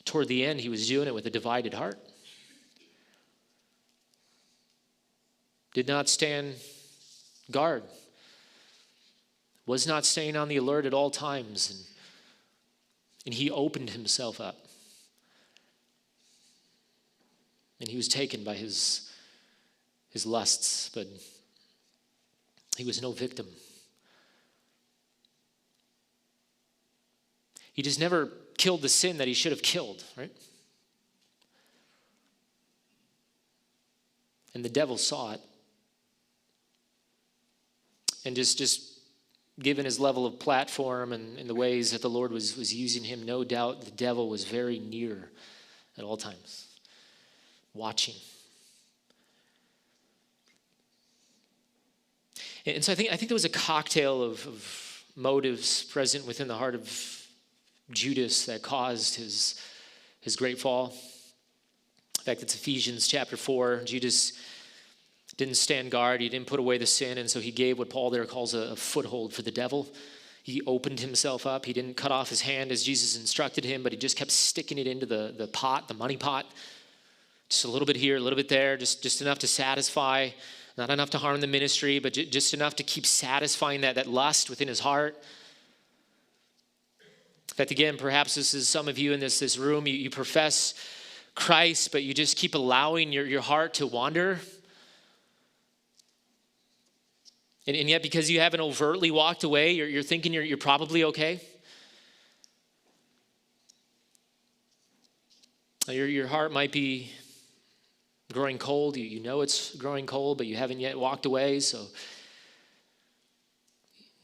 toward the end, he was doing it with a divided heart. Did not stand guard. Was not staying on the alert at all times. And he opened himself up. And he was taken by his lusts, but he was no victim. He just never killed the sin that he should have killed, right? And the devil saw it and just given his level of platform and the ways that the Lord was using him, no doubt the devil was very near at all times, watching. And so I think there was a cocktail of motives present within the heart of Judas that caused his great fall. In fact, it's Ephesians chapter 4. Judas didn't stand guard. He didn't put away the sin, and so he gave what Paul there calls a foothold for the devil. He opened himself up. He didn't cut off his hand as Jesus instructed him, but he just kept sticking it into the pot, the money pot. Just a little bit here, a little bit there, just enough to satisfy, not enough to harm the ministry, but just enough to keep satisfying that lust within his heart. In fact, again, perhaps this is some of you in this room, you profess Christ, but you just keep allowing your heart to wander. And yet, because you haven't overtly walked away, you're thinking you're probably okay. Your heart might be growing cold. You know it's growing cold, but you haven't yet walked away. So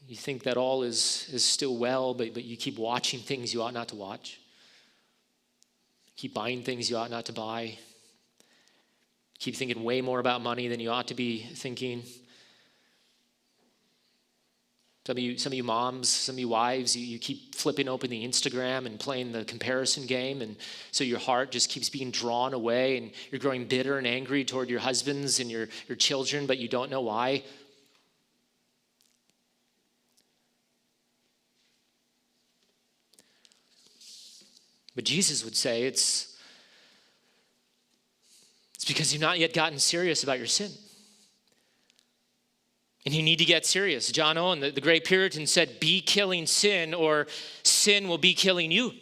you think that all is still well, but you keep watching things you ought not to watch. Keep buying things you ought not to buy. Keep thinking way more about money than you ought to be thinking. Some of you moms, some of you wives, you keep flipping open the Instagram and playing the comparison game, and so your heart just keeps being drawn away, and you're growing bitter and angry toward your husbands and your children, but you don't know why. But Jesus would say it's because you've not yet gotten serious about your sin. And you need to get serious. John Owen, the great Puritan, said, be killing sin or sin will be killing you.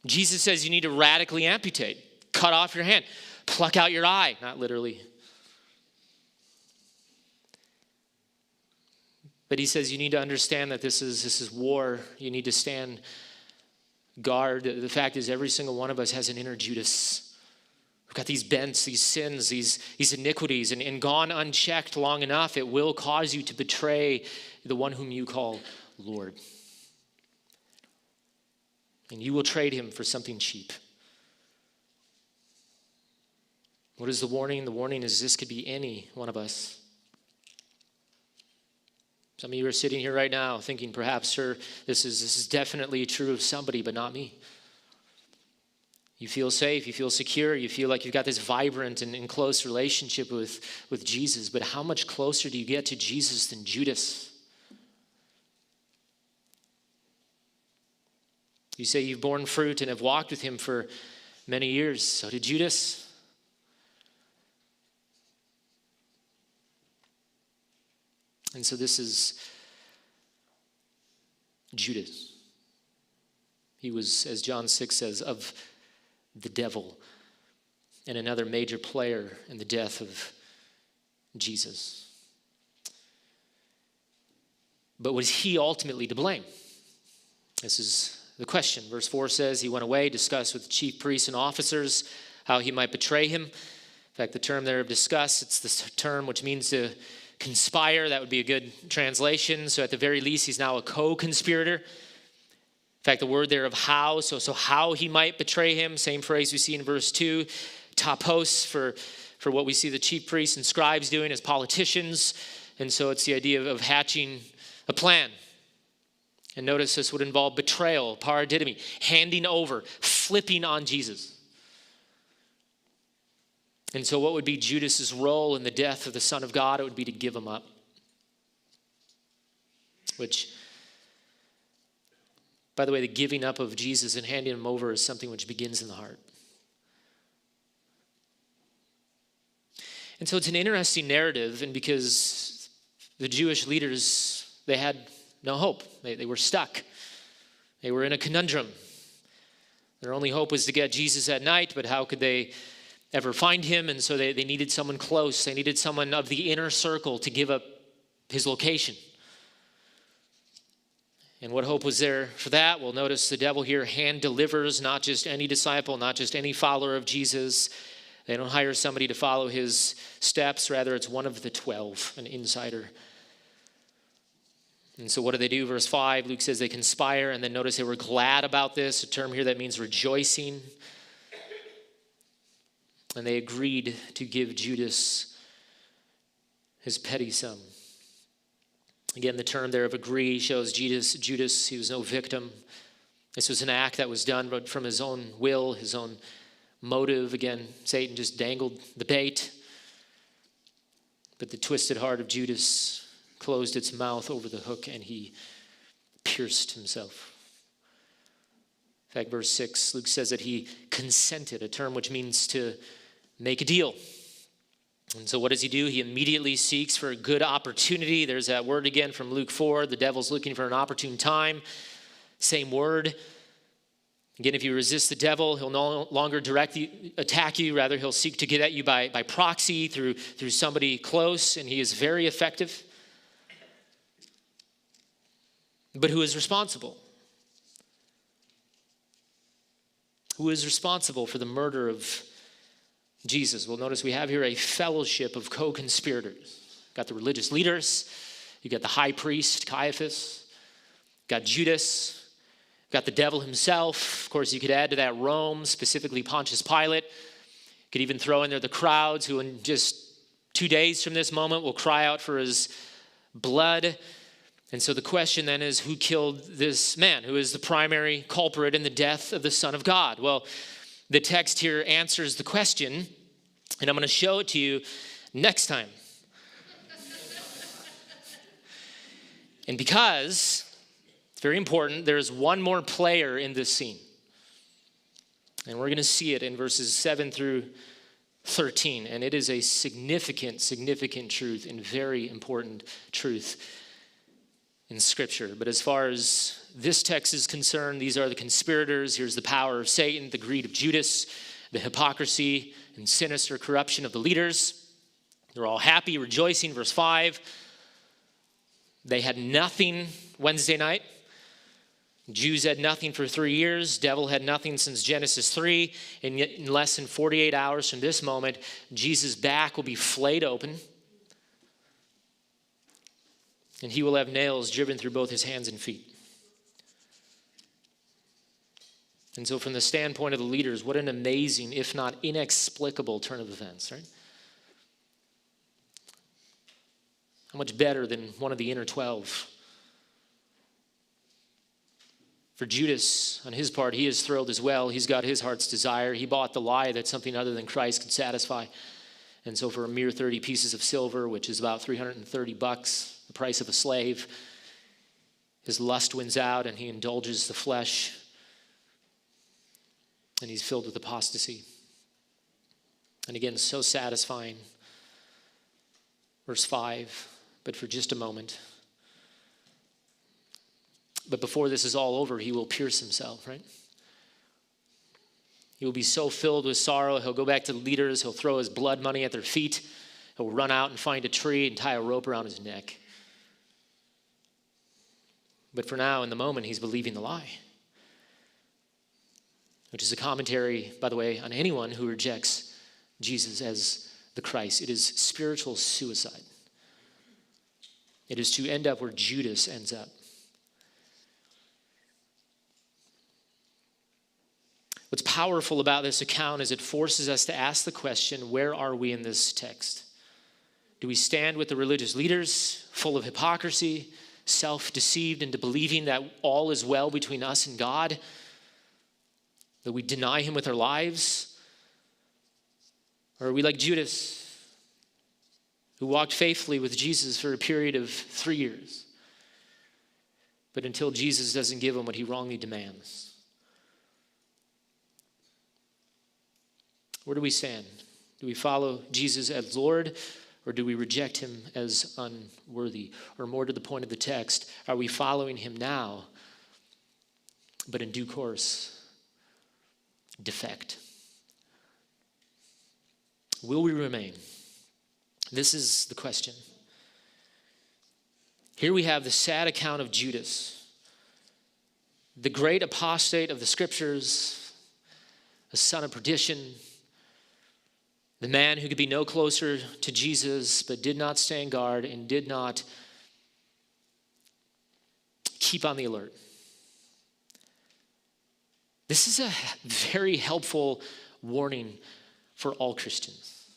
Jesus says you need to radically amputate, cut off your hand, pluck out your eye, not literally. But he says you need to understand that this is war. You need to stand guard. The fact is every single one of us has an inner Judas. We've got these bents, these sins, these iniquities, and gone unchecked long enough, it will cause you to betray the one whom you call Lord. And you will trade him for something cheap. What is the warning? The warning is this could be any one of us. Some of you are sitting here right now thinking, perhaps, sir, this is definitely true of somebody, but not me. You feel safe, you feel secure, you feel like you've got this vibrant and close relationship with Jesus. But how much closer do you get to Jesus than Judas? You say you've borne fruit and have walked with him for many years. So did Judas. And so this is Judas. He was, as John 6 says, of the devil, and another major player in the death of Jesus. But was he ultimately to blame? This is the question. Verse 4 says he went away, discussed with the chief priests and officers how he might betray him. In fact, the term there of discuss, it's the term which means to conspire. That would be a good translation. So at the very least, he's now a co-conspirator. In fact, the word there of how, so how he might betray him, same phrase we see in verse 2, tapos for what we see the chief priests and scribes doing as politicians. And so it's the idea of hatching a plan. And notice this would involve betrayal, paradidomi, handing over, flipping on Jesus. And so what would be Judas's role in the death of the Son of God? It would be to give him up. Which, by the way, the giving up of Jesus and handing him over is something which begins in the heart. And so it's an interesting narrative, and because the Jewish leaders, they had no hope. They were stuck. They were in a conundrum. Their only hope was to get Jesus at night, but how could they ever find him? And so they needed someone close. They needed someone of the inner circle to give up his location. And what hope was there for that? Well, notice the devil here hand delivers not just any disciple, not just any follower of Jesus, They don't hire somebody to follow his steps. Rather, it's one of the 12, an insider. And so what do? Verse 5, Luke says they conspire, and then notice they were glad about this, a term here that means rejoicing. And they agreed to give Judas his petty sum. Again, the term there of agree shows Judas, he was no victim. This was an act that was done but from his own will, his own motive. Again, Satan just dangled the bait. But the twisted heart of Judas closed its mouth over the hook, and he pierced himself. In fact, verse 6, Luke says that he consented, a term which means to make a deal. And so what does he do? He immediately seeks for a good opportunity. There's that word again from Luke 4. The devil's looking for an opportune time. Same word. Again, if you resist the devil, he'll no longer directly attack you. Rather, he'll seek to get at you by proxy through somebody close, and he is very effective. But who is responsible? Who is responsible for the murder of Jesus? Well, notice we have here a fellowship of co-conspirators. Got the religious leaders. You got the high priest, Caiaphas. Got Judas. Got the devil himself. Of course, you could add to that Rome, specifically Pontius Pilate. You could even throw in there the crowds who in just 2 days from this moment will cry out for his blood. And so the question then is, who killed this man? Who is the primary culprit in the death of the Son of God? Well, the text here answers the question, and I'm going to show it to you next time. And because it's very important, there's one more player in this scene. And we're going to see it in verses 7 through 13. And it is a significant truth and very important truth in Scripture. But as far as this text is concerned, these are the conspirators. Here's the power of Satan, the greed of Judas, the hypocrisy and sinister corruption of the leaders. They're all happy, rejoicing. Verse 5, they had nothing Wednesday night. Jews had nothing for 3 years. Devil had nothing since Genesis 3. And yet in less than 48 hours from this moment, Jesus' back will be flayed open. And he will have nails driven through both his hands and feet. And so from the standpoint of the leaders, what an amazing, if not inexplicable turn of events, right? How much better than one of the inner 12? For Judas, on his part, he is thrilled as well. He's got his heart's desire. He bought the lie that something other than Christ could satisfy. And so for a mere 30 pieces of silver, which is about $330, the price of a slave, his lust wins out and he indulges the flesh. And he's filled with apostasy. And again, so satisfying. Verse 5, but for just a moment. But before this is all over, he will pierce himself, right? He will be so filled with sorrow, he'll go back to the leaders, he'll throw his blood money at their feet, he'll run out and find a tree and tie a rope around his neck. But for now, in the moment, he's believing the lie. Which is a commentary, by the way, on anyone who rejects Jesus as the Christ. It is spiritual suicide. It is to end up where Judas ends up. What's powerful about this account is it forces us to ask the question, where are we in this text? Do we stand with the religious leaders, full of hypocrisy, self-deceived into believing that all is well between us and God? That we deny him with our lives? Or are we like Judas, who walked faithfully with Jesus for a period of 3 years, but until Jesus doesn't give him what he wrongly demands? Where do we stand? Do we follow Jesus as Lord, or do we reject him as unworthy? Or more to the point of the text, are we following him now, but in due course, defect? Will we remain? This is the question. Here we have the sad account of Judas, the great apostate of the Scriptures, a son of perdition, The man who could be no closer to Jesus but did not stand guard and did not keep on the alert. This is a very helpful warning for all Christians.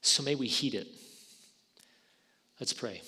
So may we heed it. Let's pray.